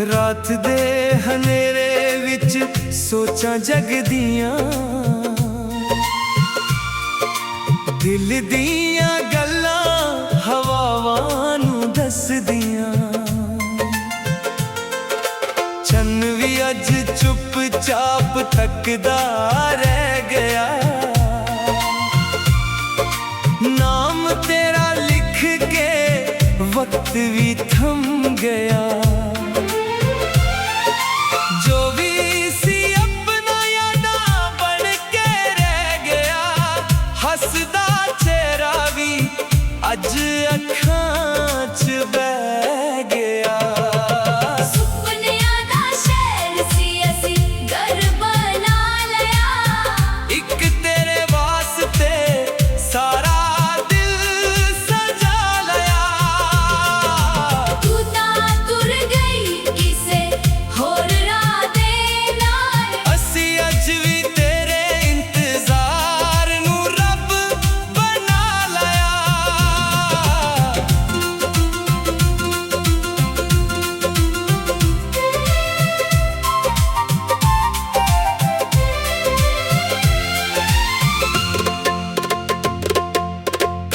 रात दे हनेरे विच सोचां जगदियां, दिल दियां गल्लां हवावां नूं दसदियां। चन्न भी अज चुप चाप तकदा रह गया, नाम तेरा लिख के वक्त भी थम गया। जो भी सी अपना यादा बन के रह गया, हसदा चेहरा भी अज अखां च बह गया। सुपनियां दा शहर सी असी घर बना लिया, एक तेरे वास्ते सारा दिल सजा लिया। तू तां तुर गई किसे होर राह दे नाल, असी अज भी तेरे इंतजार नूं रब बना लिया।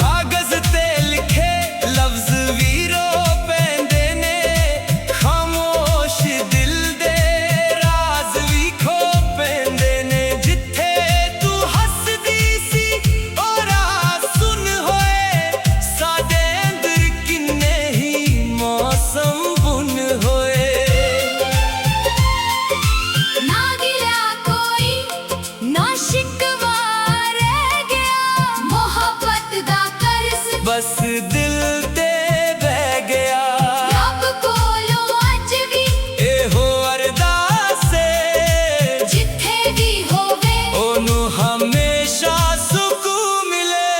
कागज ते लिखे लफ्ज भी रो पैंदे ने, खामोश दिल दे राज भी खो पैंदे ने। जिथे तू हसदी सी ओ राज सुन होए, साडे अंदर किन्ने ही मौसम बुन होए। ना गिला कोई ना शिकवा रह गया, मोहब्बत दा कर्ज बस दिल ते बह गया। रब कोलों अज भी एहो अरदासे, जिथे भी होवे ओनू हमेशा सुकून मिले।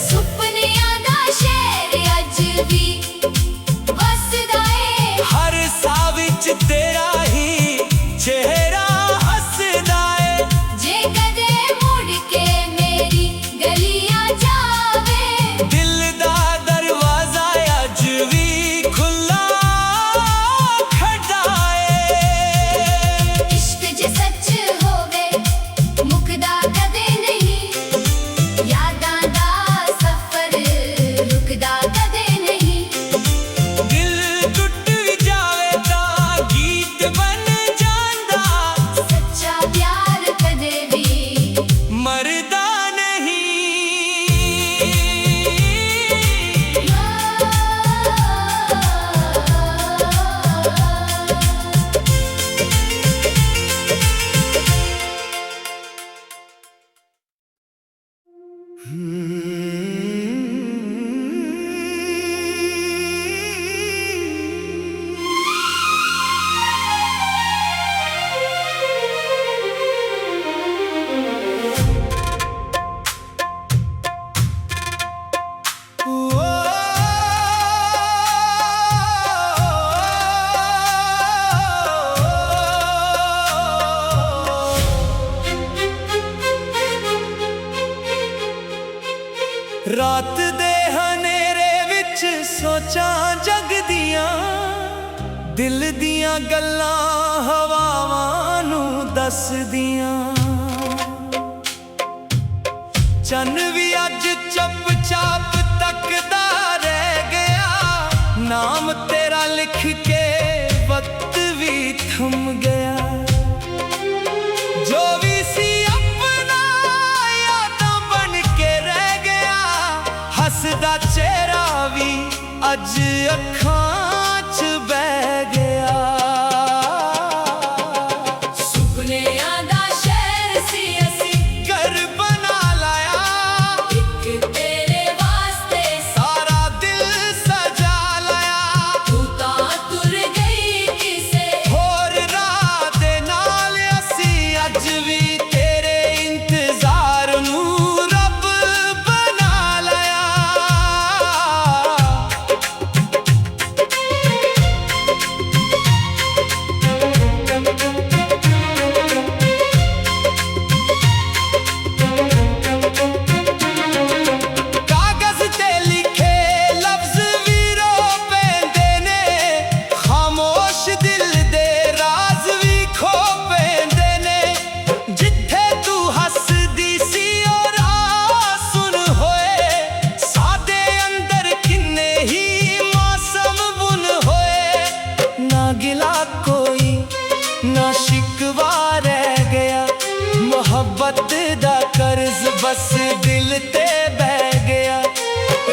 सुपनियां दा शहर अज भी वसदा ऐ, हर साह विच तेरा ही चेहरा हसदा है। जे कदे मुड़ के मेरी गलियां जावे, दिल दा दरवाजा अज भी खुला खड़ा है। इश्क जे सच होवे मुकदा कदे नहीं, यादां दा सफर रुकदा कदे नहीं। दिल टुट भी जावे तां गीत बन जांदा, सच्चा प्यार कदे भी मरदा नहीं। रात दे हनेरे विच सोचां जगदियां, दिल दियां गल्लां हवावां नूं दसदियां। चन्न भी अज चुप चाप तकदा रह गया, नाम तेरा लिख के वक्त भी थम गया। जो भी सी अपना यादां बन के रह गया, हसदा चेहरा भी अज अखां च बह गया। सुपनियां दा शहर सी असी घर बना लाया, एक तेरे वास्ते सारा दिल सजा लाया। तू तां तुर गई किसे होर राह दे नाल असी अज भी सिवा रह गया। मोहब्बत दा कर्ज बस दिल ते बह गया।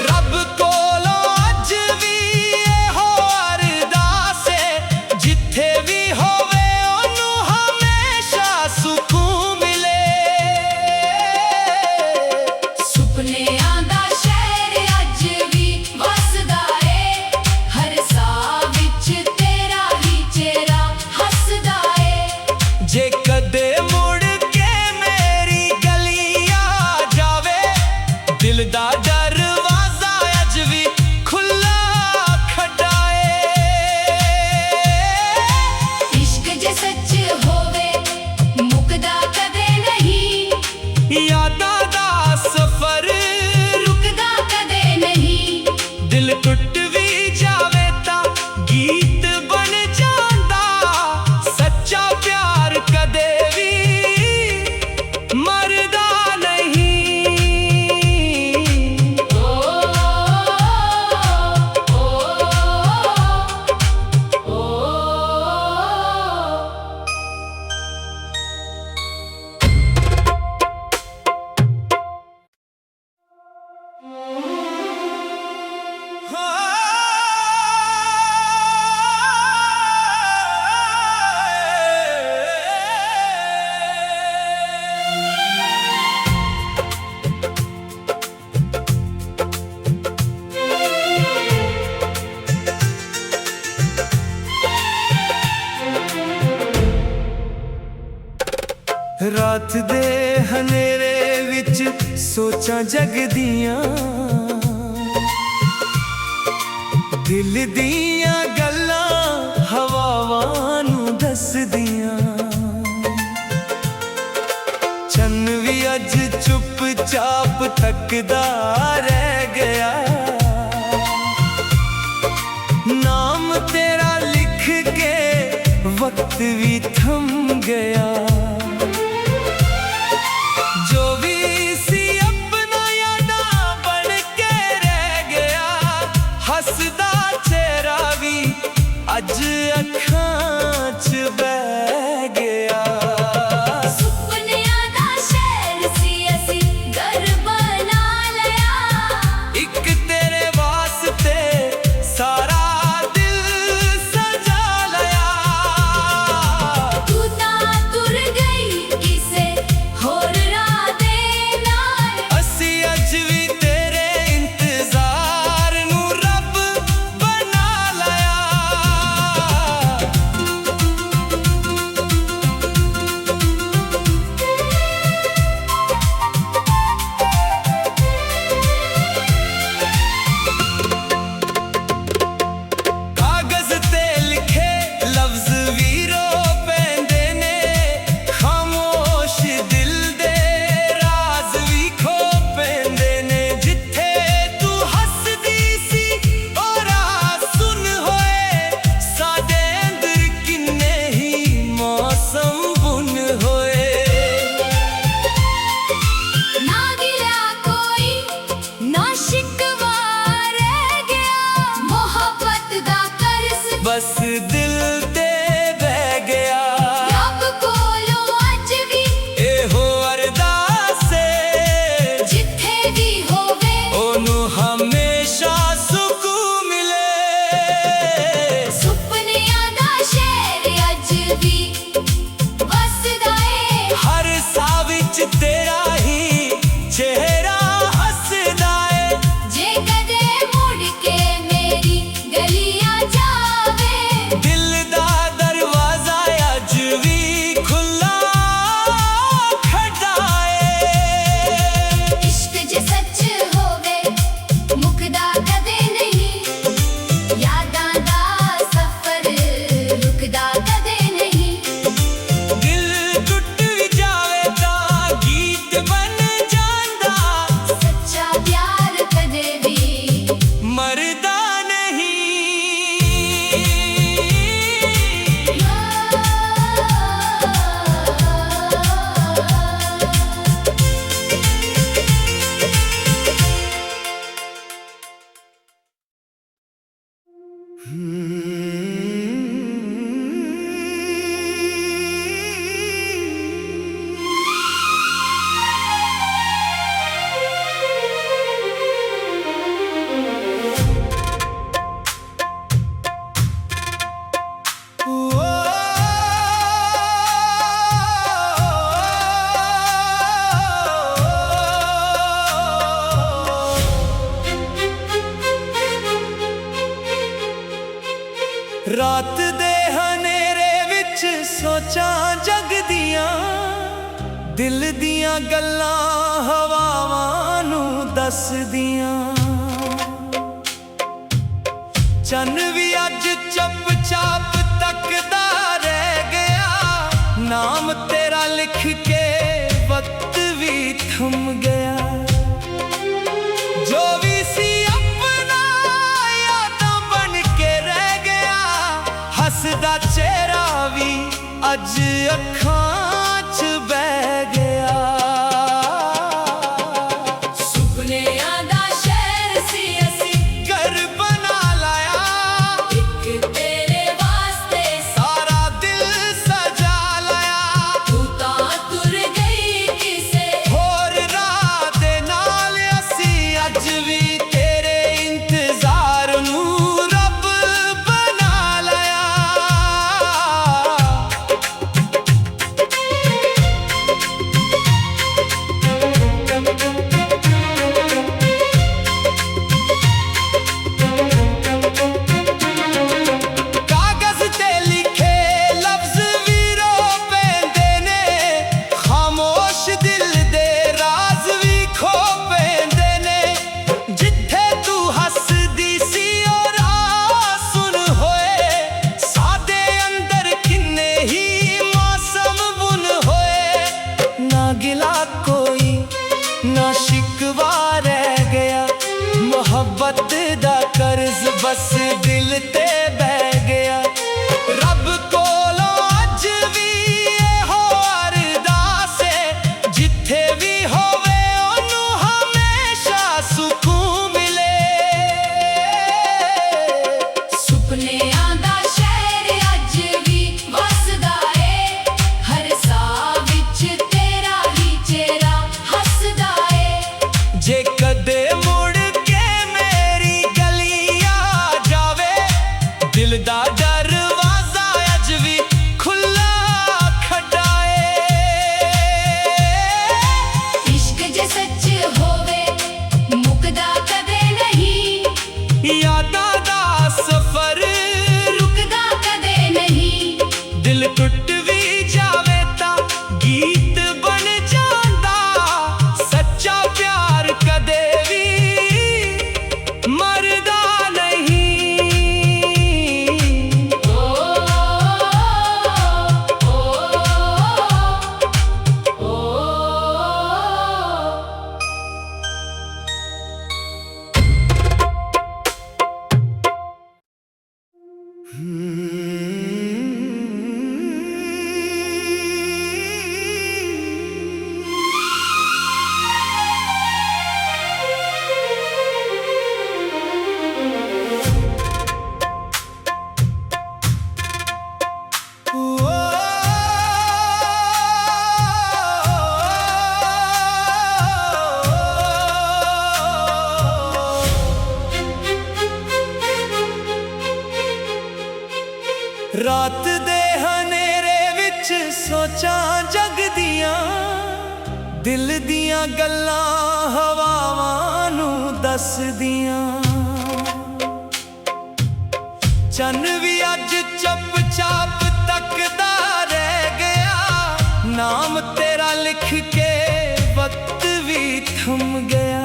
रब कोलों अज भी एहो अरदास है, जिथे भी होवे ओनू हमेशा सुकून मिले। सुपनियां दा शहर अज भी वसदा ए, हर साह विच तेरा ही चेहरा हसदा ए। जे कदे मुड़ के मेरी गली आ जावे, दिल दा दरवाजा अज भी खुला खड़ाए। इश्क जे सच होवे मुकदा कदे नहीं, यादां दा सफर रुकदा कदे नहीं। दिल टुट भी जावे ता गीत बन जांदा। सच्चा प्यार कदे भी मरदा नहीं। ओ ओ ओ रात दे हनेरे विच सोचां जगदियां, दिल दियां गल्लां हवावां नू दसदियां। चन्न भी अज चुपचाप तकदा रह गया। नाम तेरा लिख के वक्त भी थम गया। जो भी सी अपना यादा बन के रह गया। हसदा चेहरा भी अज अखां च बह गया। सुपनियां दा शहर सी असी घर बना लिया। एक तेरे वास्ते सारा दिल सजा लया। तू ਜਗ ਦੀਆਂ ਦਿਲ ਦੀਆਂ ਗੱਲਾਂ ਹਵਾਵਾਂ ਨੂੰ ਦੱਸਦੀਆਂ। ਚੰਨ ਵੀ ਅੱਜ ਚੁੱਪ-ਚਾਪ ਤੱਕਦਾ ਰਹਿ ਗਿਆ, ਨਾਮ ਤੇਰਾ ਲਿਖ ਕੇ ਵਕਤ ਵੀ ਥਮ ਗਿਆ। ਜੋ ਵੀ ਸੀ ਆਪਣਾ ਯਾਦਾਂ ਬਣ ਕੇ ਰਹਿ ਗਿਆ, ਹੱਸਦਾ ਚਿਹਰਾ ਵੀ ਅੱਜ ਅੱਖਾਂ 'ਚ ਬਹਿ ਗਿਆ। ਸੁਪਨਿਆਂ ਦਾ ਸ਼ਹਿਰ ਸੀ ਅਸੀਂ ਘਰ ਬਣਾ ਲਾਇਆ, ਇੱਕ ਤੇਰੇ ਵਾਸਤੇ ਸਾਰਾ ਦਿਲ ਸਜਾ ਲਾਇਆ। ਤੂੰ ਤਾਂ ਤੁਰ ਗਈ ਕਿਸੇ ਹੋਰ ਰਾਹ ਦੇ ਨਾਲ ਅਸੀਂ ਅੱਜ ਵੀ ਤੇਰੇ ਇੰਤਜ਼ਾਰ ਨੂੰ ਰੱਬ ਬਣਾ ਲਿਆ। ਕਾਗਜ਼ ਤੇ ਲਿਖੇ ਲਫ਼ਜ਼ ਵੀ ਰੋ ਪੈਂਦੇ ਨੇ, ਖਾਮੋਸ਼ ਦਿਲ ਦੇ ਰਾਜ਼ ਵੀ ਖੋ ਪੈਂਦੇ ਨੇ। ਜਿੱਥੇ ਤੂੰ ਹੱਸਦੀ ਸੀ ਉਹ ਰਾਹ ਸੁਣ ਹੋਏ, ਸਾਡੇ ਅੰਦਰ ਕਿੰਨੇ ਹੀ ਮੌਸਮ ਬੁਨ ਹੋਏ। ਨਾ ਗਿਲਾ ਕੋਈ ਨਾ ਸ਼ਿਕਵਾ ਰਹਿ ਗਿਆ, ਮੁਹੱਬਤ ਦਾ ਕਰਜ਼ ਬਸ ਦਿਲ ਤੇ ਬਹਿ ਗਿਆ। ਰੱਬ ਕੋਲੋਂ ਅੱਜ ਵੀ ਇਹੋ ਅਰਦਾਸ ਏ, ਜਿੱਥੇ ਵੀ ਹੋਵੇ ਉਹਨੂੰ ਹਮੇਸ਼ਾ ਸਕੂਨ ਮਿਲੇ। ਸੁਪਨਿਆਂ ਦਾ ਸ਼ਹਿਰ ਅੱਜ ਵੀ ਵਸਦਾ ਏ, ਹਰ ਸਾਹ ਵਿੱਚ ਤੇਰਾ ਹੀ ਚਿਹਰਾ ਹੱਸਦਾ ਏ। ਜੇ ਕਦੇ ਮੁੜ ਕੇ ਮੇਰੀ ਗਲੀ ਆ ਜਾਵੇ, ਦਿਲ ਦਾ ਦਰਵਾਜ਼ਾ ਅੱਜ ਵੀ ਖੁੱਲਾ ਖੜਾ ਏ। ਇਸ਼ਕ ਜੇ ਸੱਚ ਹੋਵੇ ਮੁੱਕਦਾ ਕਦੇ ਨਹੀਂ, ਯਾਦਾਂ ਦਾ ਸਫ਼ਰ ਰੁਕਦਾ ਕਦੇ ਨਹੀਂ। ਦਿਲ ਟੁੱਟ ਵੀ ਜਾਵੇ ਤਾਂ ਗੀਤ ਬਣ ਜਾਂਦਾ, ਸੱਚਾ ਪਿਆਰ ਕਦੇ ਵੀ ਮਰਦਾ ਨਹੀਂ। ਰਾਤ ਦੇ ਹਨੇਰੇ ਵਿੱਚ ਸੋਚਾਂ ਜਗਦੀਆਂ, ਦਿਲ ਦੀਆਂ ਗੱਲਾਂ ਹਵਾਵਾਂ ਨੂੰ ਦੱਸਦੀਆਂ। ਚੰਨ ਵੀ ਅੱਜ ਚੁੱਪ-ਚਾਪ ਤੱਕਦਾ ਰਹਿ ਗਿਆ, ਨਾਮ ਤੇਰਾ ਲਿਖ ਕੇ ਵਕਤ ਵੀ ਥਮ ਗਿਆ।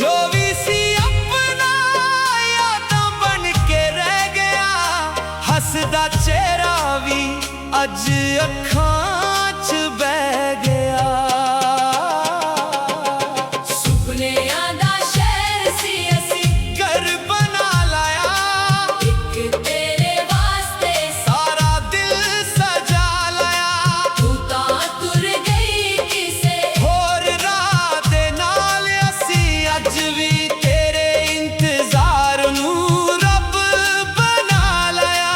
ਜੋ ਵੀ ਸੀ ਆਪਣਾ ਯਾਦਾਂ ਬਣ ਕੇ ਰਹਿ ਗਿਆ, ਹੱਸਦਾ ਚਿਹਰਾ ਵੀ ਅੱਜ ਅੱਖਾਂ 'ਚ ਬਹਿ ਗਿਆ। ਸੁਪਨਿਆਂ ਦਾ ਸ਼ਹਿਰ ਸੀ ਅਸੀਂ ਘਰ ਬਣਾ ਲਾਇਆ, ਇੱਕ ਤੇਰੇ ਵਾਸਤੇ ਸਾਰਾ ਦਿਲ ਸਜਾ ਲਾਇਆ। ਤੂੰ ਤਾਂ ਤੁਰ ਗਈ ਕਿਸੇ ਹੋਰ ਰਾਹ ਦੇ ਨਾਲ ਅਸੀਂ ਅੱਜ ਵੀ ਤੇਰੇ ਇੰਤਜ਼ਾਰ ਨੂੰ ਰੱਬ ਬਣਾ ਲਿਆ।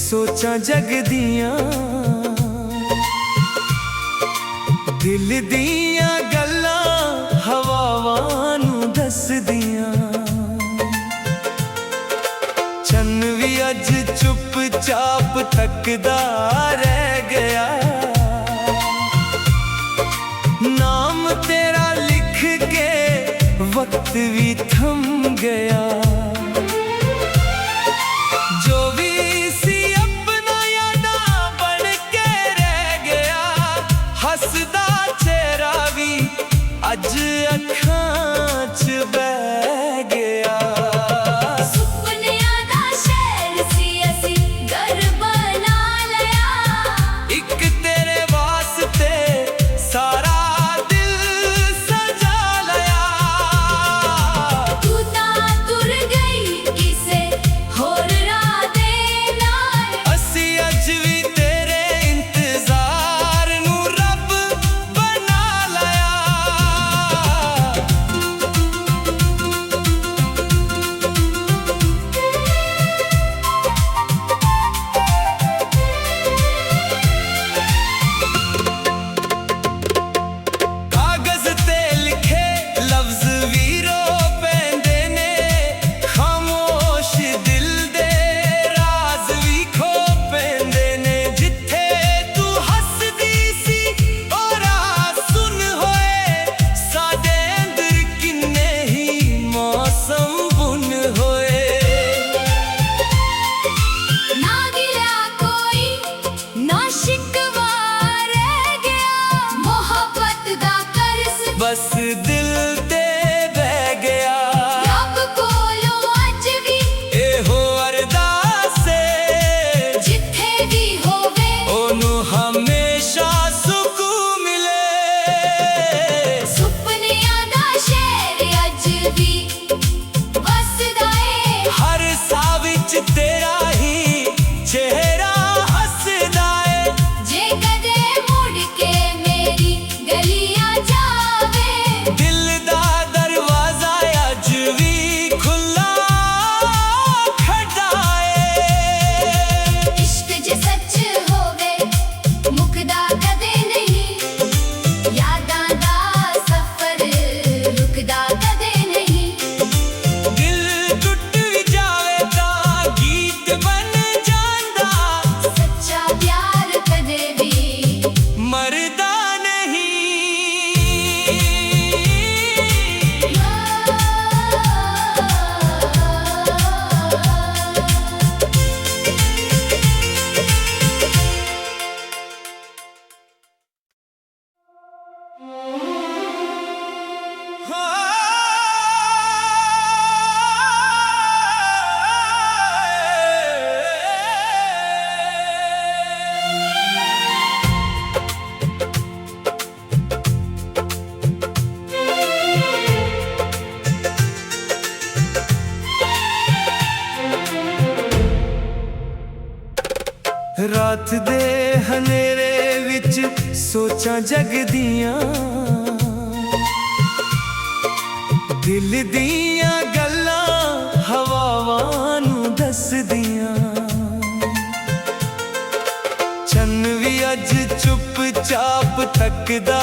ਸੋਚਾਂ ਜਗਦੀਆਂ, ਦਿਲ ਦੀਆਂ ਗੱਲਾਂ ਹਵਾਵਾਂ ਨੂੰ ਦੱਸਦੀਆਂ। ਚੰਨ ਵੀ ਅੱਜ ਚੁੱਪ-ਚਾਪ ਤੱਕਦਾ ਰਹਿ ਗਿਆ, ਨਾਮ ਤੇਰਾ ਲਿਖ ਕੇ ਵਕਤ ਵੀ ਥੰਮ ਗਿਆ। ਜੋ ਵੀ ਸੀ ਆਪਣਾ ਯਾਦਾਂ ਬਣ ਕੇ ਰਹਿ ਗਿਆ, ਹੱਸਦਾ ਚਿਹਰਾ ਵੀ ਅੱਜ ਅੱਖਾਂ 'ਚ ਬਹਿ ਗਿਆ। ਸੁਪਨਿਆਂ ਦਾ ਸ਼ਹਿਰ ਸੀ ਅਸੀਂ ਘਰ ਬਣਾ ਲਿਆ, ਇੱਕ ਤੇਰੇ ਵਾਸਤੇ ਸਾਰਾ ਦਿਲ ਸਜਾ ਲਿਆ। ਤੂੰ ਤਾਂ ਤੁਰ ਗਈ ਕਿਸੇ ਹੋਰ ਰਾਹ ਦੇ ਨਾਲ, ਅਸੀਂ ਅੱਜ ਵੀ ਤੇਰੇ ਇੰਤਜ਼ਾਰ ਨੂੰ ਰੱਬ ਬਣਾ ਲਿਆ। ਕਾਗਜ਼ ਤੇ ਲਿਖੇ ਲਫ਼ਜ਼ ਵੀ ਰੋ ਪੈਂਦੇ ਨੇ, ਖਾਮੋਸ਼ ਦਿਲ ਦੇ ਰਾਜ਼ ਵੀ ਖੋ ਪੈਂਦੇ ਨੇ। ਜਿੱਥੇ ਤੂੰ ਹੱਸਦੀ ਸੀ ਉਹ ਰਾਹ ਸੁਣ ਹੋਏ, ਸਾਡੇ ਅੰਦਰ ਕਿੰਨੇ ਹੀ ਮੌਸਮ ਬੁਨ ਹੋਏ। ਨਾ ਗਿਲਾ ਕੋਈ ਨਾ ਸ਼ਿਕਵਾ ਰਹਿ ਗਿਆ, ਮੁਹੱਬਤ ਦਾ ਕਰਜ਼ ਬਸ ਦਿਲ ਤੇ ਬਹਿ ਗਿਆ। ਰੱਬ ਕੋਲੋਂ ਅੱਜ ਵੀ ਇਹੋ ਅਰਦਾਸ ਏ, ਜਿੱਥੇ ਵੀ ਹੋਵੇ ਉਹਨੂੰ ਹਮੇਸ਼ਾ ਸਕੂਨ ਮਿਲੇ। ਸੁਪਨਿਆਂ ਦਾ ਸ਼ਹਿਰ ਅੱਜ ਵੀ ਵਸਦਾ ਏ, ਹਰ ਸਾਹ ਵਿੱਚ ਤੇਰਾ ਹੀ ਚਿਹਰਾ ਹੱਸਦਾ ਏ। ਜੇ ਕਦੇ ਮੁੜ ਕੇ ਮੇਰੀ ਗਲੀ ਆ ਜਾਵੇ, ਦਿਲ ਦਾ ਦਰਵਾਜ਼ਾ ਅੱਜ ਵੀ ਖੁੱਲਾ ਖੜਾ ਏ। ਇਸ਼ਕ ਜੇ ਸੱਚ ਹੋਵੇ ਮੁੱਕਦਾ ਕਦੇ ਨਹੀਂ, ਯਾਦਾਂ ਦਾ ਸਫ਼ਰ ਰੁਕਦਾ ਕਦੇ ਨਹੀਂ। ਦਿਲ ਟੁੱਟ ਵੀ ਜਾਵੇ ਤਾਂ ਗੀਤ ਬਣ ਜਾਂਦਾ, ਸੱਚਾ ਪਿਆਰ ਕਦੇ ਵੀ ਮਰਦਾ ਨਹੀਂ। ਰਾਤ ਦੇ ਹਨੇਰੇ ਵਿੱਚ ਸੋਚਾਂ ਜਗਦੀਆਂ, ਦਿਲ ਦੀਆਂ ਗੱਲਾਂ ਹਵਾਵਾਂ ਨੂੰ ਦੱਸਦੀਆਂ। ਚੰਨ ਵੀ ਅੱਜ ਚੁੱਪ-ਚਾਪ ਤੱਕਦਾ